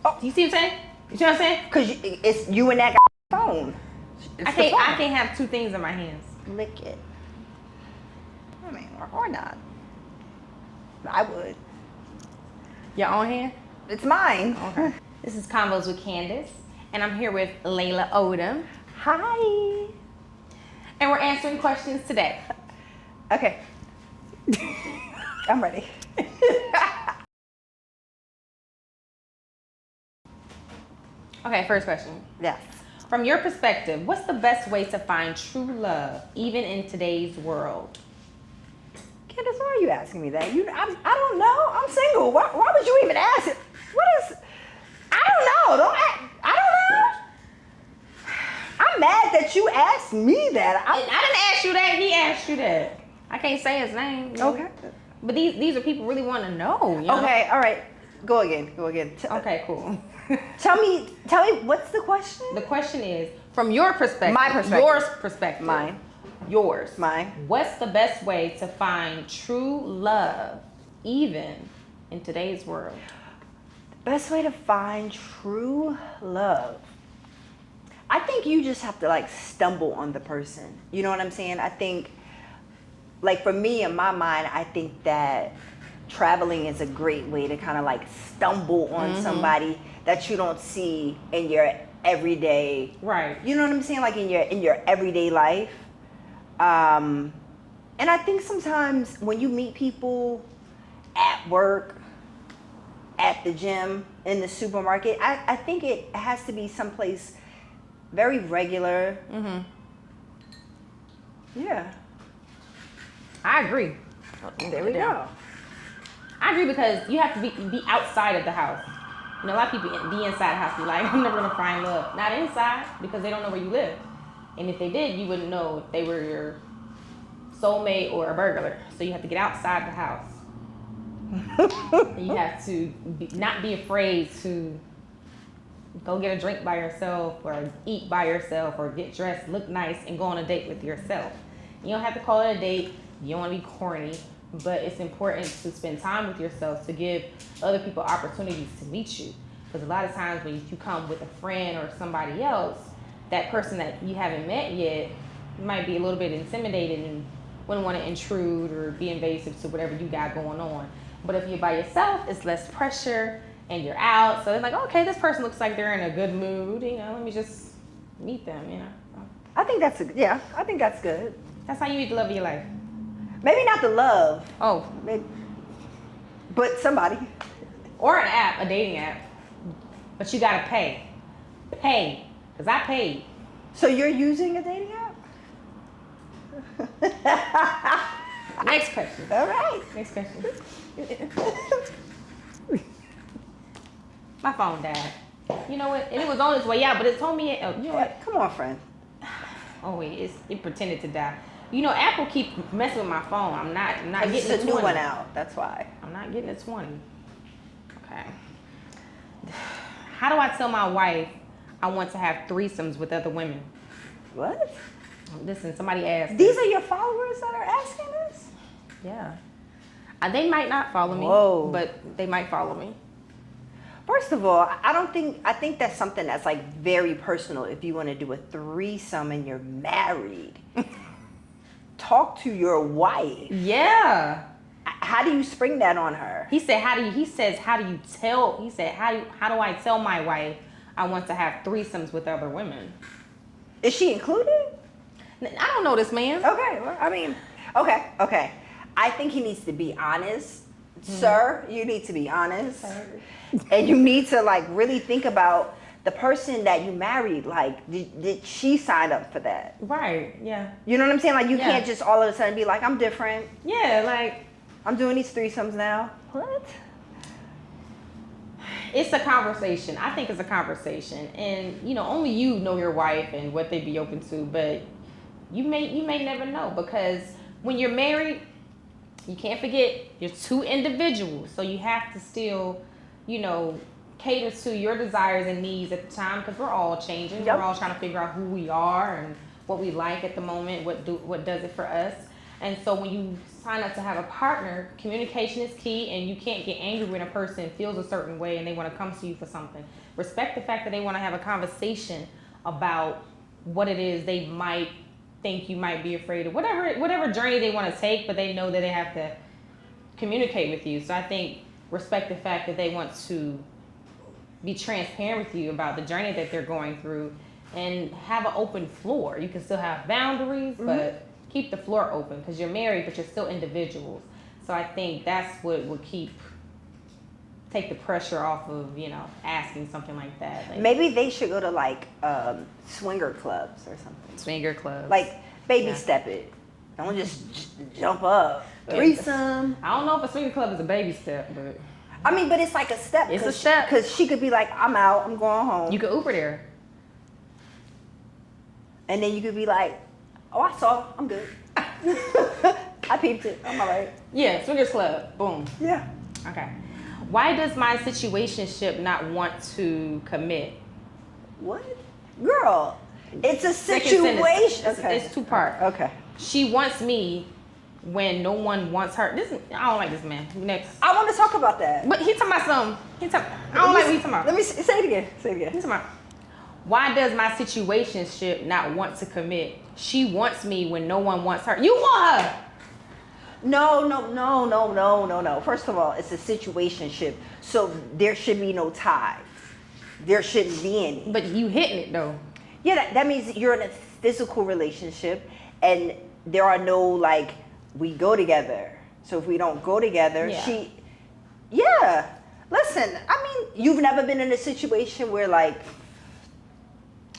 Oh, you see what I'm saying? You see what I'm saying? Because it's you and that phone. I can't have two things in my hands. Lick it. I mean, or not. I would. Your own hand? It's mine. Okay. This is Convos with Candace, and I'm here with Laila Odom. Hi. And we're answering questions today. Okay. I'm ready. Okay, first question. Yes. From your perspective, what's the best way to find true love, even in today's world? Candace, why are you asking me that? I don't know. I'm single. Why would you even ask it? What is? I don't know. I don't know. I'm mad that you asked me that. I didn't ask you that. He asked you that. I can't say his name. You know? Okay. But these are people really want to know. You know? Okay. All right. Go again. Okay. Cool. Tell me. What's the question? The question is, from your perspective. My perspective. Yours perspective. Mine. Yours. Mine. What's the best way to find true love, even in today's world? Best way to find true love. I think you just have to like stumble on the person. You know what I'm saying? I think, like for me, in my mind, I think that traveling is a great way to kind of like stumble on somebody that you don't see in your everyday. Right. You know what I'm saying? Like in your everyday life. And I think sometimes when you meet people at work, at the gym, in the supermarket, I think it has to be someplace very regular. Yeah. I agree. There we go. I agree because you have to be outside of the house. You know, a lot of people be inside the house be like, I'm never gonna find love. Not inside, because they don't know where you live. And if they did, you wouldn't know if they were your soulmate or a burglar. So you have to get outside the house. And you have to not be afraid to go get a drink by yourself or eat by yourself or get dressed, look nice, and go on a date with yourself. You don't have to call it a date. You don't want to be corny, but it's important to spend time with yourself to give other people opportunities to meet you. Because a lot of times when you come with a friend or somebody else, that person that you haven't met yet might be a little bit intimidated and wouldn't want to intrude or be invasive to whatever you got going on. But if you're by yourself, it's less pressure and you're out. So it's like, okay, this person looks like they're in a good mood. You know, let me just meet them, you know. I think that's good. That's how you meet the love of your life. Maybe not the love. Oh. Maybe, but somebody. Or an app, a dating app. But you gotta pay. Pay. Because I paid. So you're using a dating app? Next question. All right. Next question. My phone died. You know what? And it was on its way out, but it told me, you know what? Come on, friend. Oh wait, it pretended to die. You know, Apple keep messing with my phone. I'm not getting it's a 20. New one out. That's why. I'm not getting a 20. Okay. How do I tell my wife I want to have threesomes with other women? What? Listen, somebody asked. These are your followers that are asking this? Yeah. They might not follow me, but they might follow me. First of all, I think that's something that's like very personal if you want to do a threesome and you're married. Talk to your wife. Yeah. How do you spring that on her? He said, how do I tell my wife I want to have threesomes with other women? Is she included? I don't know this man. Okay, well, I mean, okay. I think he needs to be honest. Sir, you need to be honest. And you need to like really think about the person that you married. Like, did she sign up for that? Right, yeah. You know what I'm saying? Like, you can't just all of a sudden be like, I'm different. Yeah, like. I'm doing these threesomes now. What? It's a conversation. I think it's a conversation. And, you know, only you know your wife and what they'd be open to. But you may never know, because when you're married, you can't forget you're two individuals. So you have to still, you know, cater to your desires and needs at the time, because we're all changing. We're all trying to figure out who we are and what we like at the moment, what does it for us. And so when you sign up to have a partner, communication is key, and you can't get angry when a person feels a certain way and they want to come to you for something. Respect the fact that they want to have a conversation about what it is they might think you might be afraid of, whatever journey they want to take, but they know that they have to communicate with you. So I think respect the fact that they want to be transparent with you about the journey that they're going through, and have an open floor. You can still have boundaries, but keep the floor open, because you're married, but you're still individuals. So I think that's what would take the pressure off of, asking something like that. Like, maybe they should go to like swinger clubs or something. Swinger clubs. Like baby step it. Don't just jump up. Threesome. I don't know if a swinger club is a baby step, but I mean, but it's like a step. It's a step. Because she could be like, I'm out, I'm going home. you can Uber there. And then you could be like, oh, I saw, I'm good. I peeped it, I'm all right. Yeah, swingers club. Boom. Yeah. Okay. Why does my situationship not want to commit? What? Girl, it's a Second situation. sentence. It's two part. Okay. She wants me when no one wants her. I don't like this man. Next. I want to talk about that. But he talking about something. I don't like what he talking about. Let me say it again. He's talking about, why does my situationship not want to commit? She wants me when no one wants her. You want her. No. First of all, it's a situationship, so there should be no ties. There shouldn't be any. But you hitting it though. Yeah, that means you're in a physical relationship, and there are no like, we go together. So if we don't go together, yeah. Listen, I mean, you've never been in a situation where like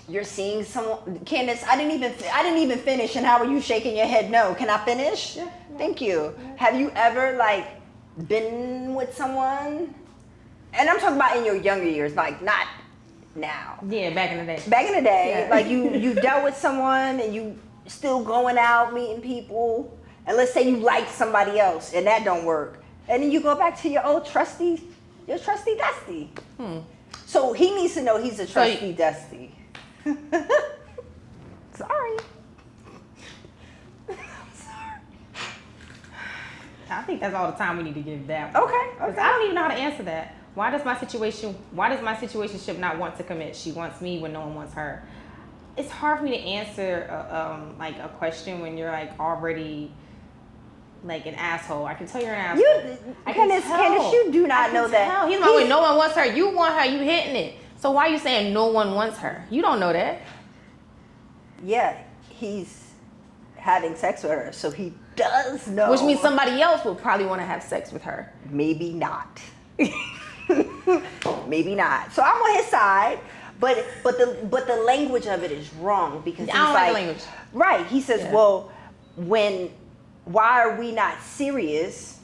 you're seeing someone. Candace, I didn't even finish, and how are you shaking your head? No, can I finish? Yeah. Thank you. Have you ever like been with someone? And I'm talking about in your younger years, like not now. Yeah, back in the day. Back in the day, like you dealt with someone and you still going out meeting people, and let's say you like somebody else and that don't work, and then you go back to your old trusty dusty. So he needs to know he's a trusty dusty. Sorry. I think that's all the time we need to give that. Okay. I don't even know how to answer that. Why does my situationship not want to commit? She wants me when no one wants her. It's hard for me to answer like a question when you're like already like an asshole. I can tell you're an asshole. Candace, you do not know that. He's like, when no one wants her, you want her, you hitting it. So why are you saying no one wants her? You don't know that. Yeah, he's having sex with her, so he does know. Which means somebody else will probably want to have sex with her. Maybe not. Maybe not. So I'm on his side, but the language of it is wrong, because he's I don't like the language. Right. He says, well, why are we not serious?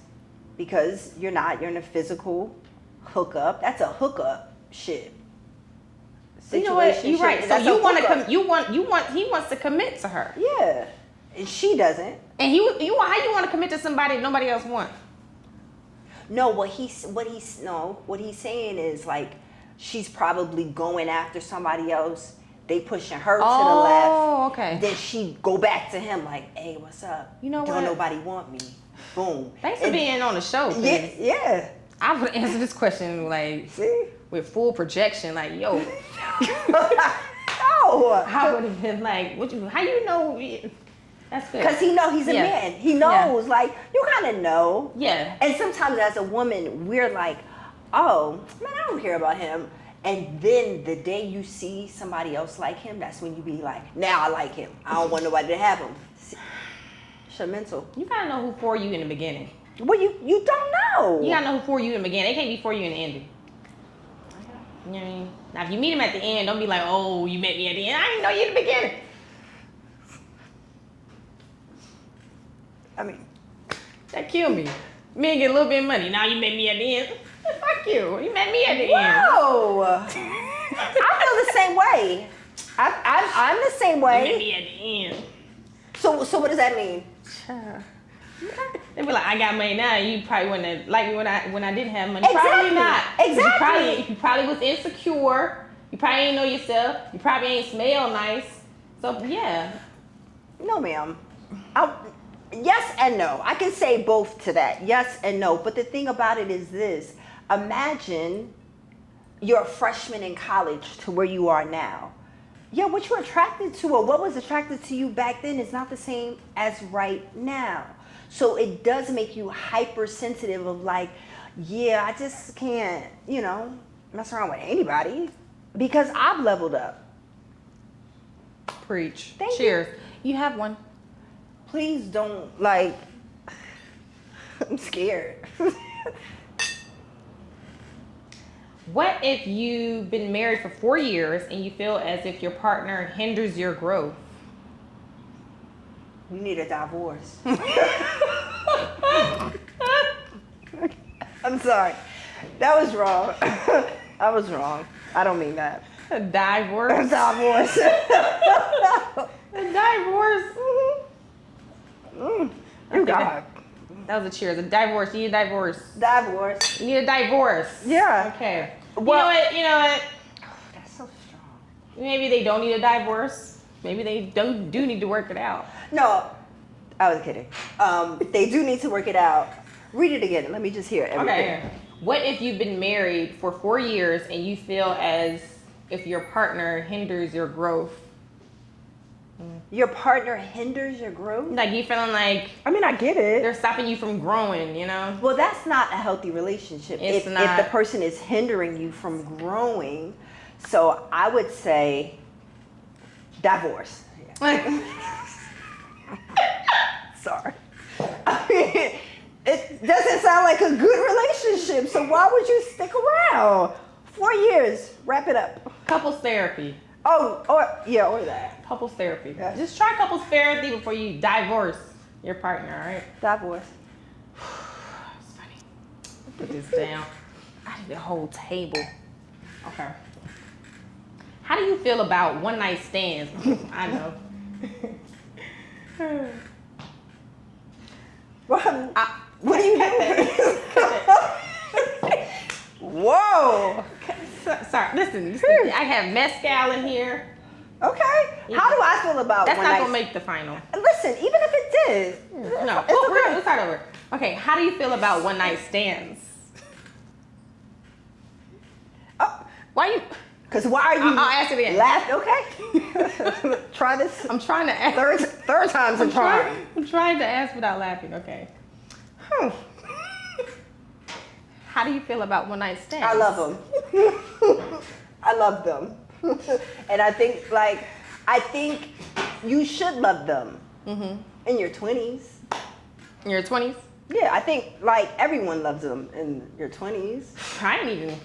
Because you're not. You're in a physical hookup. That's a hookup shit. You know what? You're right. So you want to he wants to commit to her. Yeah. And she doesn't. And how you want to commit to somebody that nobody else wants? No, what he's saying is like, she's probably going after somebody else. They pushing her to the left. Oh, okay. Then she go back to him like, hey, what's up? You know Don't what? nobody want me. Boom. Thanks for being on the show. Yeah. I would answer this question like with full projection, like, yo. No. I would have been like, how you know? That's good. Because he know he's a man. He knows, like, you kind of know. Yeah. And sometimes as a woman, we're like, oh, man, I don't care about him. And then the day you see somebody else like him, that's when you be like, now I like him. I don't want nobody to have him. It's mental. You gotta know who for you in the beginning. Well, you don't know. You gotta know who for you in the beginning. They can't be for you in the ending. You know what I mean? Now, if you meet him at the end, don't be like, oh, you met me at the end. I didn't know you in the beginning. I mean, that killed me. Me get a little bit of money. Now you met me at the end. Fuck you. You met me at the end. Whoa. I feel the same way. I'm the same way. You met me at the end. So what does that mean? They be like, I got money now. You probably wouldn't have liked me when I didn't have money. Exactly. Probably not. Exactly. You probably was insecure. You probably ain't know yourself. You probably ain't smell nice. So yeah. No, ma'am. Yes and no. I can say both to that. Yes and no. But the thing about it is this. Imagine you're a freshman in college to where you are now. Yeah, what you're attracted to or what was attracted to you back then is not the same as right now. So it does make you hypersensitive of like, yeah, I just can't, mess around with anybody because I've leveled up. Preach. Thank Cheers. You have one. Please don't, I'm scared. What if you've been married for 4 years and you feel as if your partner hinders your growth? You need a divorce. I'm sorry. That was wrong. I was wrong. I don't mean that. A divorce? A divorce. A divorce? You got it. That was a cheers. A divorce. You need a divorce. Divorce. You need a divorce. Yeah. Okay. Well, you know what? That's so strong. Maybe they don't need a divorce. Maybe they do need to work it out. No, I was kidding. They do need to work it out. Read it again. Let me just hear everything. Okay. What if you've been married for 4 years and you feel as if your partner hinders your growth? Your partner hinders your growth? Like you feeling like I mean, I get it. they're stopping you from growing, Well, that's not a healthy relationship. It's if not. the person is hindering you from growing, so I would say divorce. Sorry. I mean, it doesn't sound like a good relationship, so why would you stick around? 4 years, wrap it up. Couples therapy. Oh, or that. Couples therapy. Yeah. Just try couples therapy before you divorce your partner, all right? Divorce. It's funny. Put this down. I need a whole table. Okay. How do you feel about one night stands? I know. What are you doing? Whoa. Sorry, listen, I have mezcal in here. Okay. How do I feel about That's one not night? gonna make the final. Listen, even if it did, No, it's okay. let's start over. Okay, how do you feel about one night stands? Oh, Why you? because why are you? I'll ask it again. Okay. Try this. I'm trying to ask. Third time's a charm. I'm trying to ask without laughing. Okay. How do you feel about one night stands? I love them. I love them. And I think you should love them in your 20s. In your 20s? Yeah, I think everyone loves them in your 20s. I didn't even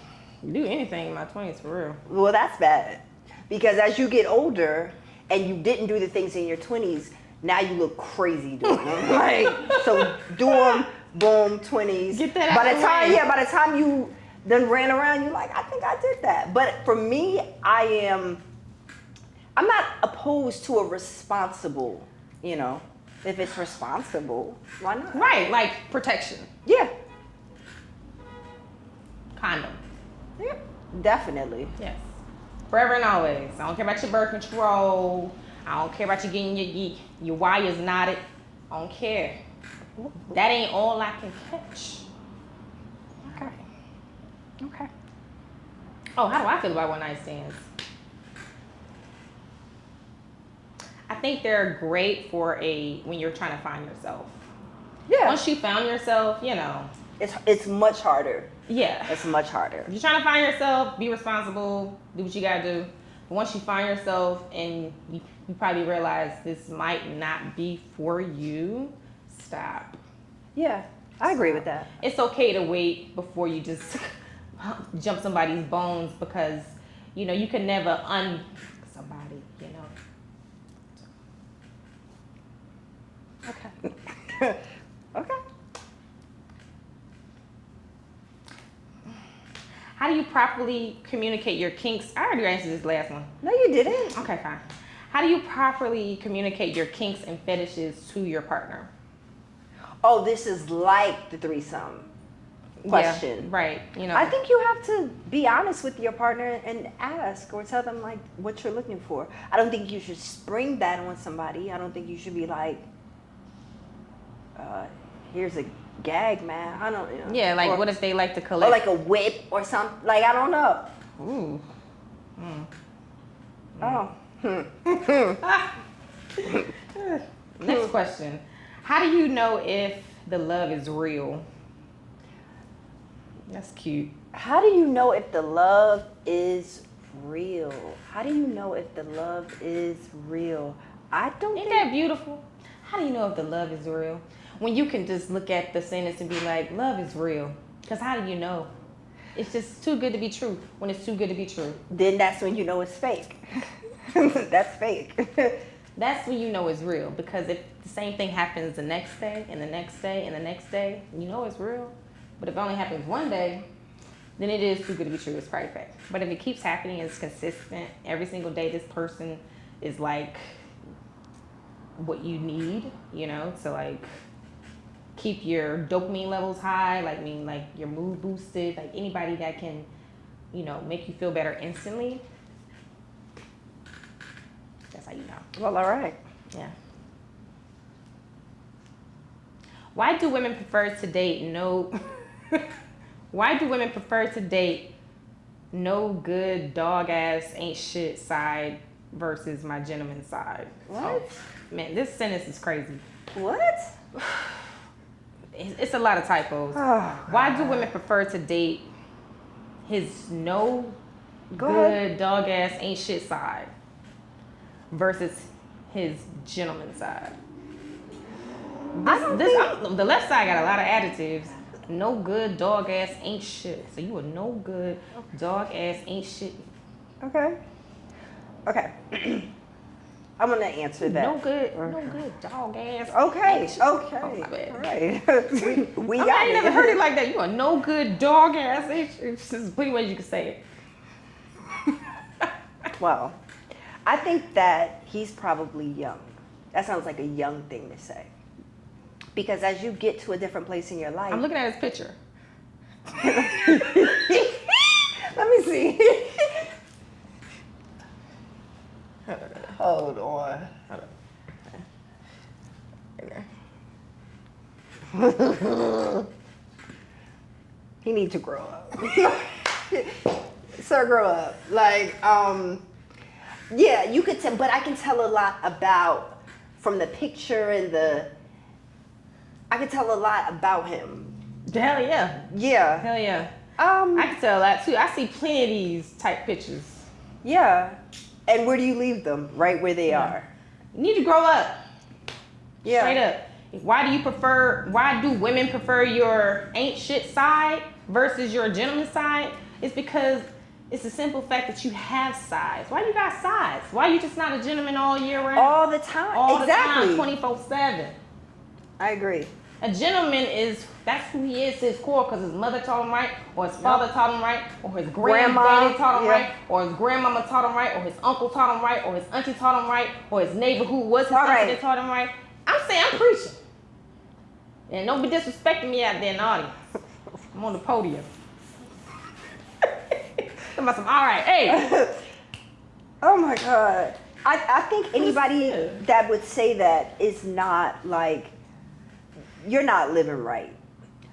do anything in my 20s for real. Well, that's bad. Because as you get older and you didn't do the things in your 20s, now you look crazy doing them. So do them, boom, 20s. Get that out of the way. By the time you then ran around, you're like, I think I did that. But for me, I'm not opposed to a responsible, if it's responsible, why not? Right, like protection. Yeah. Condom. Yeah, definitely. Yes. Forever and always. I don't care about your birth control. I don't care about you getting your wires knotted. I don't care. That ain't all I can catch. Okay. Oh, how do I feel about one night stands? I think they're great for when you're trying to find yourself. Yeah. Once you found yourself, It's much harder. yeah. It's much harder. If you're trying to find yourself, be responsible, do what you gotta do. But once you find yourself and you probably realize this might not be for you, stop. Yeah, I agree with that. It's okay to wait before you just jump somebody's bones because, you can never somebody, Okay. Okay. How do you properly communicate your kinks? I already answered this last one. No, you didn't. Okay, fine. How do you properly communicate your kinks and fetishes to your partner? Oh, this is like the threesome question. Yeah, right. I think you have to be honest with your partner and ask or tell them what you're looking for. I don't think you should spring that on somebody. I don't think you should be like, Here's a gag, man. I don't, Yeah, like or, what if they like to collect? or like a whip or something. Like, I don't know. Ooh. Oh. Next question. How do you know if the love is real? That's cute. How do you know if the love is real? How do you know if the love is real? I don't Ain't think... that beautiful? How do you know if the love is real? When you can just look at the sentence and be like, love is real. Because how do you know? It's just too good to be true when it's too good to be true. Then that's when you know it's fake. That's fake. That's when you know it's real. Because if the same thing happens the next day and the next day and the next day, you know it's real. But if it only happens one day, then it is too good to be true. It's probably fake. But if it keeps happening, it's consistent. Every single day, this person is like what you need, to like keep your dopamine levels high, like your mood boosted, like anybody that can, make you feel better instantly. That's how you know. Well, all right. Yeah. Why do women prefer to date Why do women prefer to date no good dog ass ain't shit side versus my gentleman side? What? Oh, man, this sentence is crazy. What? It's a lot of typos. Oh, why do women prefer to date his no Go good ahead. dog ass ain't shit side versus his gentleman side? The left side got a lot of adjectives. No good dog ass ain't shit. So you a no good dog ass ain't shit. Okay. I'm gonna answer that. No good dog ass. Okay. ain't shit. Okay. Oh, my bad. All right. we got I ain't it. never heard it like that. You a no good dog ass ain't shit. There's plenty ways you can say it. Well, I think that he's probably young. That sounds like a young thing to say. Because as you get to a different place in your life... I'm looking at his picture. Let me see. Hold on. He needs to grow up. Sir, grow up. Yeah, you could tell, but I can tell a lot about, from the picture and I can tell a lot about him. Hell yeah. Yeah. Hell yeah. I I can tell that too. I see plenty of these type pictures. Yeah. And where do you leave them? Right where they are. You need to grow up. Yeah. Straight up. Why do women prefer your ain't shit side versus your gentleman side? It's because it's the simple fact that you have sides. Why you got sides? Why you just not a gentleman all year round? All the time. All Exactly. the time, 24/7. I agree. A gentleman that's who he is to his core because his mother taught him right, or his father taught him right, or his granddaddy taught him right, or his grandmama taught him right, or his uncle taught him right, or his auntie taught him right, or his neighbor who was his auntie that taught him right. I'm saying I'm preaching. And don't be disrespecting me out there in the audience. I'm on the podium. All right, hey. Oh my God. I think anybody that would say that is not you're not living right.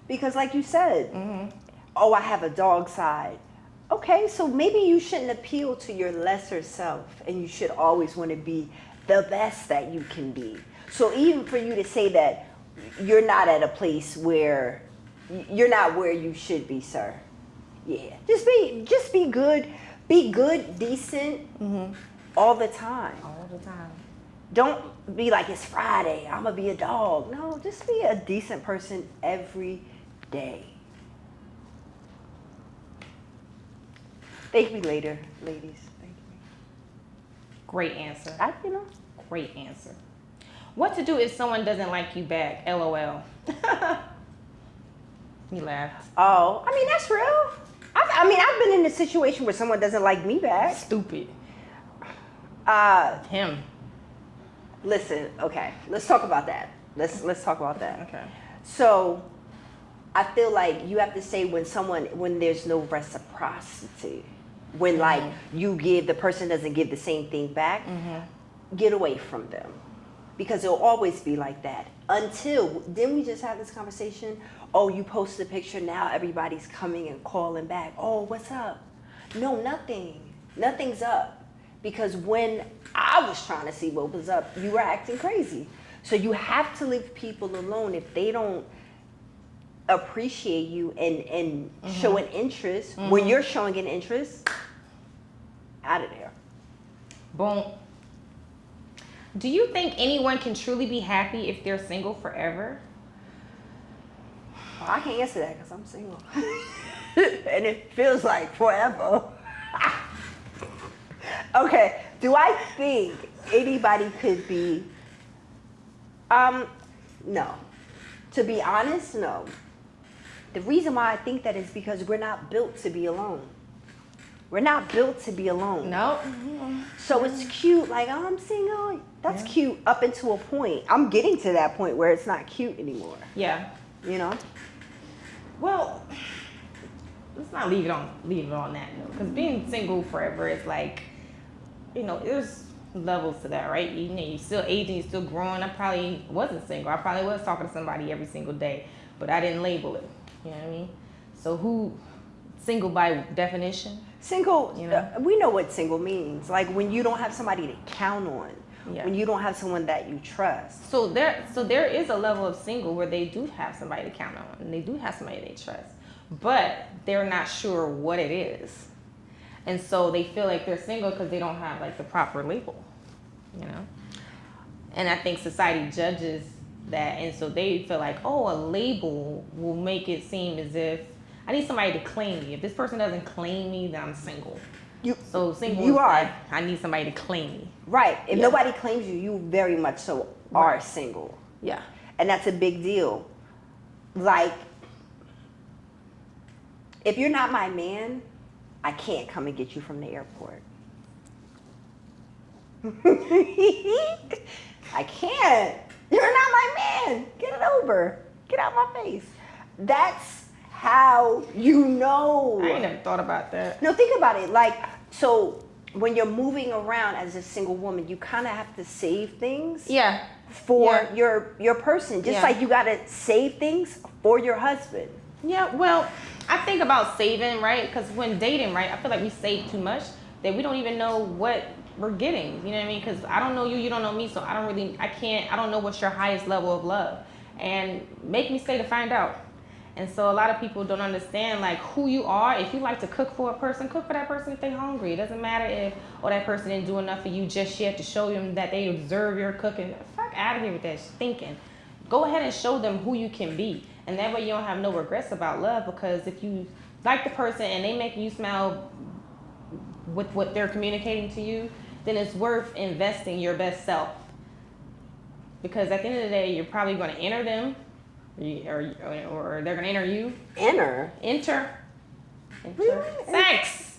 Because like you said, oh, I have a dog side. Okay, so maybe you shouldn't appeal to your lesser self and you should always want to be the best that you can be. So even for you to say that you're not at a place where you're not where you should be, sir. Yeah, just be good, decent, all the time. All the time. Don't be like, it's Friday, I'm gonna be a dog. No, just be a decent person every day. Thank me later, ladies. Thank you. Great answer. Great answer. What to do if someone doesn't like you back? LOL. He laughed. Oh, I mean, that's real. I've been in a situation where someone doesn't like me back. Stupid. Him. Listen, okay, let's talk about that. Let's talk about that. Okay. So, I feel like you have to say when there's no reciprocity, when you give, the person doesn't give the same thing back, get away from them, because it'll always be like that. until, didn't we just have this conversation? Oh, you post a picture, now everybody's coming and calling back. Oh, what's up? No, nothing. Nothing's up. Because when I was trying to see what was up, you were acting crazy. So you have to leave people alone if they don't appreciate you and show an interest. When you're showing an interest, out of there. Boom. Do you think anyone can truly be happy if they're single forever? Well, I can't answer that because I'm single. And it feels like forever. Okay, do I think anybody could be, no. To be honest, no. The reason why I think that is because we're not built to be alone. We're not built to be alone. No. So it's cute, like, oh, I'm single. That's cute up until a point. I'm getting to that point where it's not cute anymore. Yeah. You know? Well, let's not leave it on that note. Because being single forever is like, you know, there's levels to that, right? You know, you're still aging, you're still growing. I probably wasn't single. I probably was talking to somebody every single day, but I didn't label it. You know what I mean? So who, single by definition? Single, you know? We know what single means. Like when you don't have somebody to count on. Yeah. When you don't have someone that you trust. So there is a level of single where they do have somebody to count on and they do have somebody they trust, but they're not sure what it is. And so they feel like they're single because they don't have like the proper label, you know? And I think society judges that, and so they feel like, oh, a label will make it seem as if I need somebody to claim me. If this person doesn't claim me, then I'm single. So single you is are. like, I need somebody to claim me. Right. If nobody claims you, you very much so are single. Yeah. And that's a big deal. Like, if you're not my man, I can't come and get you from the airport. I can't. You're not my man. Get it over. Get out my face. That's how you know. I ain't never thought about that. No, think about it. Like, so when you're moving around as a single woman, you kind of have to save things. Yeah. For your person, just like you gotta save things for your husband. Yeah, well, I think about saving, right? Because when dating, right, I feel like we save too much that we don't even know what we're getting. You know what I mean? Because I don't know you, you don't know me, so I don't know what's your highest level of love. And make me stay to find out. And so a lot of people don't understand like who you are. If you like to cook for a person, cook for that person if they're hungry. It doesn't matter if that person didn't do enough for you just yet to show them that they deserve your cooking. Fuck out of here with that thinking. Go ahead and show them who you can be. And that way you don't have no regrets about love, because if you like the person and they make you smile with what they're communicating to you, then it's worth investing your best self. Because at the end of the day, you're probably going to enter them, or they're gonna enter you. Enter. Sex.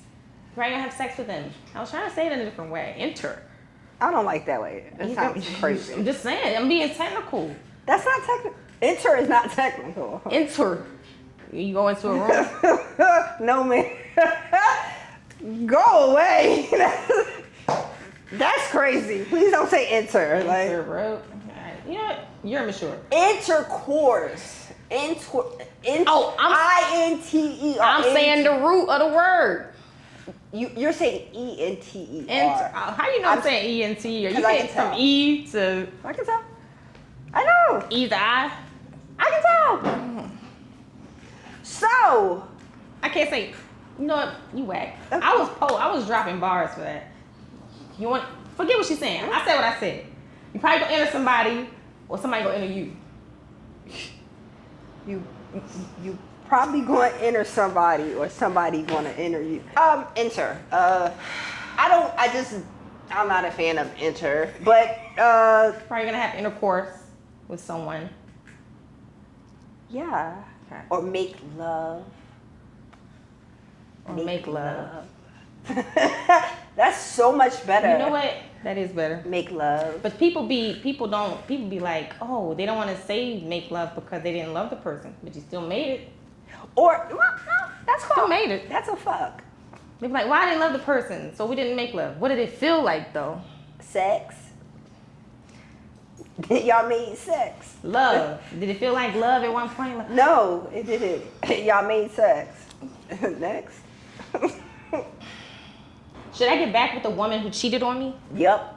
Right, you're gonna have sex with them. I was trying to say it in a different way. Enter. I don't like that way. That sounds crazy. I'm just saying. I'm being technical. That's not technical. Enter is not technical. Enter. You go into a room. No, man. Go away. That's crazy. Please don't say enter. Enter, bro. You know what? You're immature. Intercourse. I-N-T-E-R. I'm saying the root of the word. You're saying E-N-T-E-R. How you know I'm saying E-N-T-E-R? You saying from E to... I can tell. I know. E to I? I can tell. So. I can't say... You know what? You whack. I was dropping bars for that. You want... Forget what she's saying. I said what I said. You probably gonna enter somebody, or somebody gonna enter you. You probably gonna enter somebody, or somebody gonna enter you. Enter. I'm not a fan of enter, but probably gonna have intercourse with someone. Yeah. Okay. Or make love. Or make love. That's so much better. You know what? That is better. Make love. But people be like, oh, they don't want to say make love because they didn't love the person, but you still made it. Or no, that's called. Still made it. That's a fuck. They be like, well, I didn't love the person, so we didn't make love. What did it feel like though? Sex. Y'all made sex. Love. Did it feel like love at one point? Like, No, it didn't. Y'all made sex. Next. should I get back with the woman who cheated on me? Yep.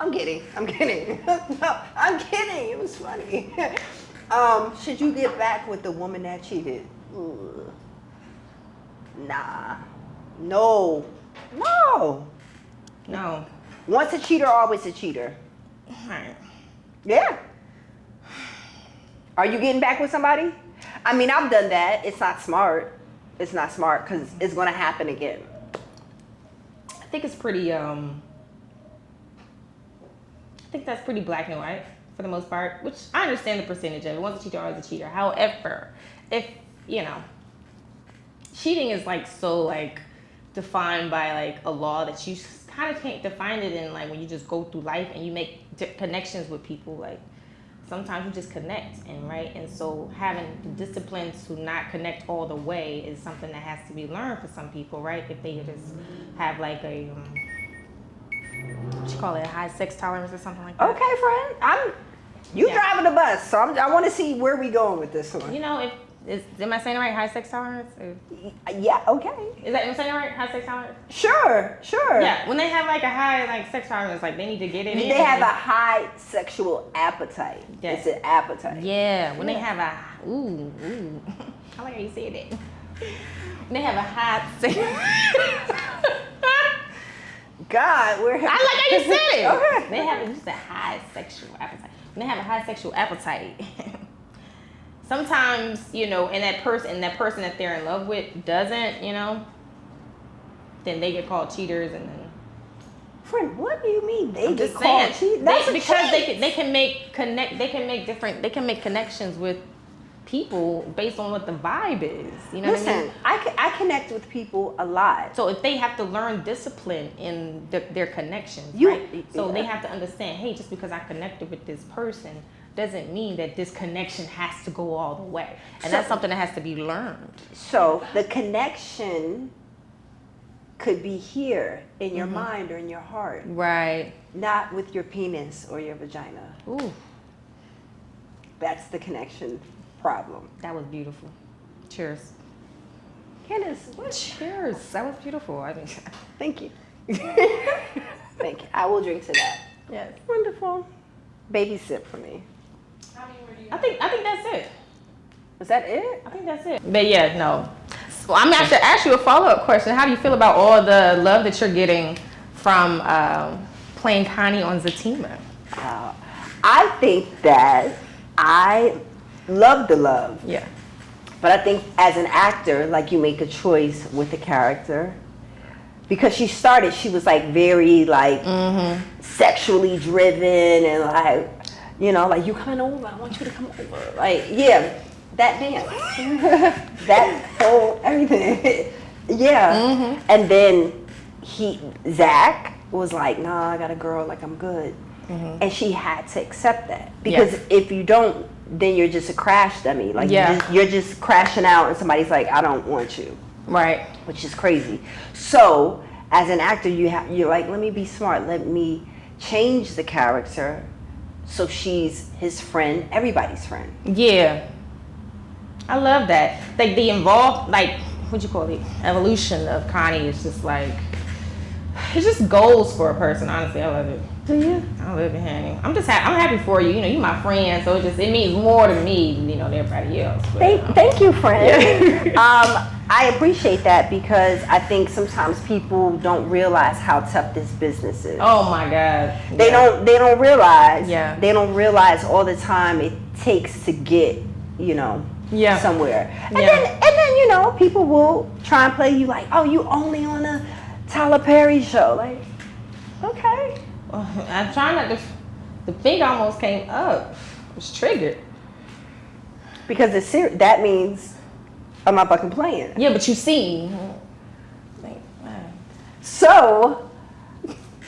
I'm kidding. No, I'm kidding. It was funny. Should you get back with the woman that cheated? Ugh. Nah. No. Once a cheater, always a cheater. Right. Yeah. Are you getting back with somebody? I mean, I've done that. It's not smart. It's not smart because it's going to happen again. I think it's pretty, I think that's pretty black and white for the most part, which I understand the percentage of it. Once a cheater, always a cheater. However, if, cheating is like so like defined by like a law that you kind of can't define it in like when you just go through life and you make connections with people. Like sometimes you just connect and so having the discipline to not connect all the way is something that has to be learned for some people, right? If they just have like a what you call it, a high sex tolerance or something like that. Okay, friend. You driving the bus, so I want to see where we going with this one. Am I saying it right? High sex tolerance? Or? Yeah. Okay. Am I saying it right? High sex tolerance? Sure. Yeah. When they have like a high like sex tolerance, like they need to get it in. They have a high sexual appetite. Yeah. It's an appetite. Yeah. When they have a ooh. I like how you said that. When they have a high sex. God, I like how you said it. Okay. They have just a high sexual appetite. When they have a high sexual appetite. Sometimes, and that person that they're in love with doesn't, then they get called cheaters and then. Friend, what do you mean they get called called cheaters? Because they can make connections with people based on what the vibe is. You know what I mean? I connect with people a lot. So if they have to learn discipline in their connections, right? So they have to understand, hey, just because I connected with this person doesn't mean that this connection has to go all the way. And that's something that has to be learned. So the connection could be here in your mind or in your heart. Right. Not with your penis or your vagina. Ooh. That's the connection problem. That was beautiful. Cheers. Candace, what? Cheers. That was beautiful. I mean, thank you. Thank you. I will drink to that. yes. Wonderful. Baby sip for me. I think that's it. Was that it? I think that's it. But yeah, no. So I'm going to ask you a follow-up question. How do you feel about all the love that you're getting from playing Connie on Zatima? I think that I love the love. Yeah. But I think as an actor, like you make a choice with the character. Because she was like very like sexually driven and like, like you coming over, I want you to come over. Like, yeah, that dance. That whole everything. Yeah. And then Zach was like, nah, I got a girl, like I'm good. And she had to accept that. Because if you don't, then you're just a crash dummy. Like you're just crashing out and somebody's like, I don't want you. Right. Which is crazy. So as an actor, you're like, let me be smart. Let me change the character so she's his friend, everybody's friend. Yeah. I love that. Like the involved, like, what you call it? Evolution of Connie is just like, it's just goals for a person. Honestly, I love it. Do you? I love it, honey. I'm happy for you. You're my friend, so it means more to me than everybody else. But, thank you, friend. Yeah. I appreciate that because I think sometimes people don't realize how tough this business is. Oh my God. They don't realize. Yeah. They don't realize all the time it takes to get, somewhere. And then people will try and play you like, oh, you only on a Tyler Perry show. Like, okay. I'm trying not to. The finger almost came up. I was triggered. Because that means I'm not fucking playing. Yeah, but you see. So,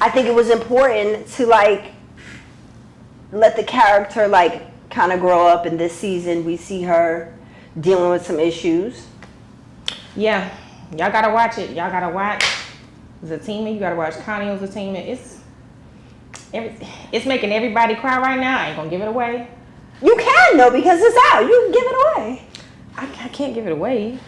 I think it was important to like let the character like kind of grow up. In this season, we see her dealing with some issues. Yeah, y'all gotta watch it. Y'all gotta watch Zatima. You gotta watch Connie on Zatima. It's making everybody cry right now. I ain't gonna give it away. You can though because it's out. You can give it away. I can't give it away.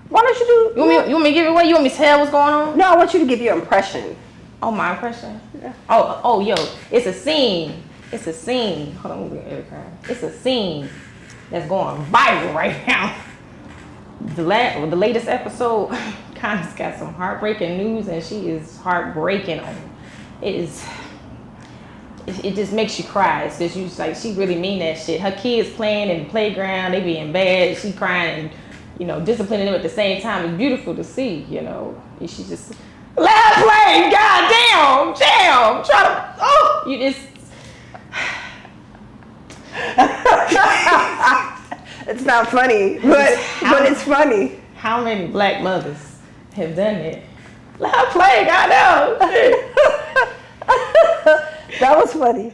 Why don't you do? You want me to give it away? You want me to tell what's going on? No, I want you to give your impression. Oh, my impression? Yeah. Oh, yo, it's a scene. It's a scene. Hold on, it's a scene that's going viral right now. The latest episode, Connie's got some heartbreaking news, and she is heartbreaking. It just makes you cry. It's just she really mean that shit. Her kids playing in the playground, they be in bed, she crying and disciplining them at the same time. It's beautiful to see, And she just let her play, goddamn, jam, try to you just It's not funny, but it's funny. How many black mothers have done it? Let her play, goddamn. That was funny.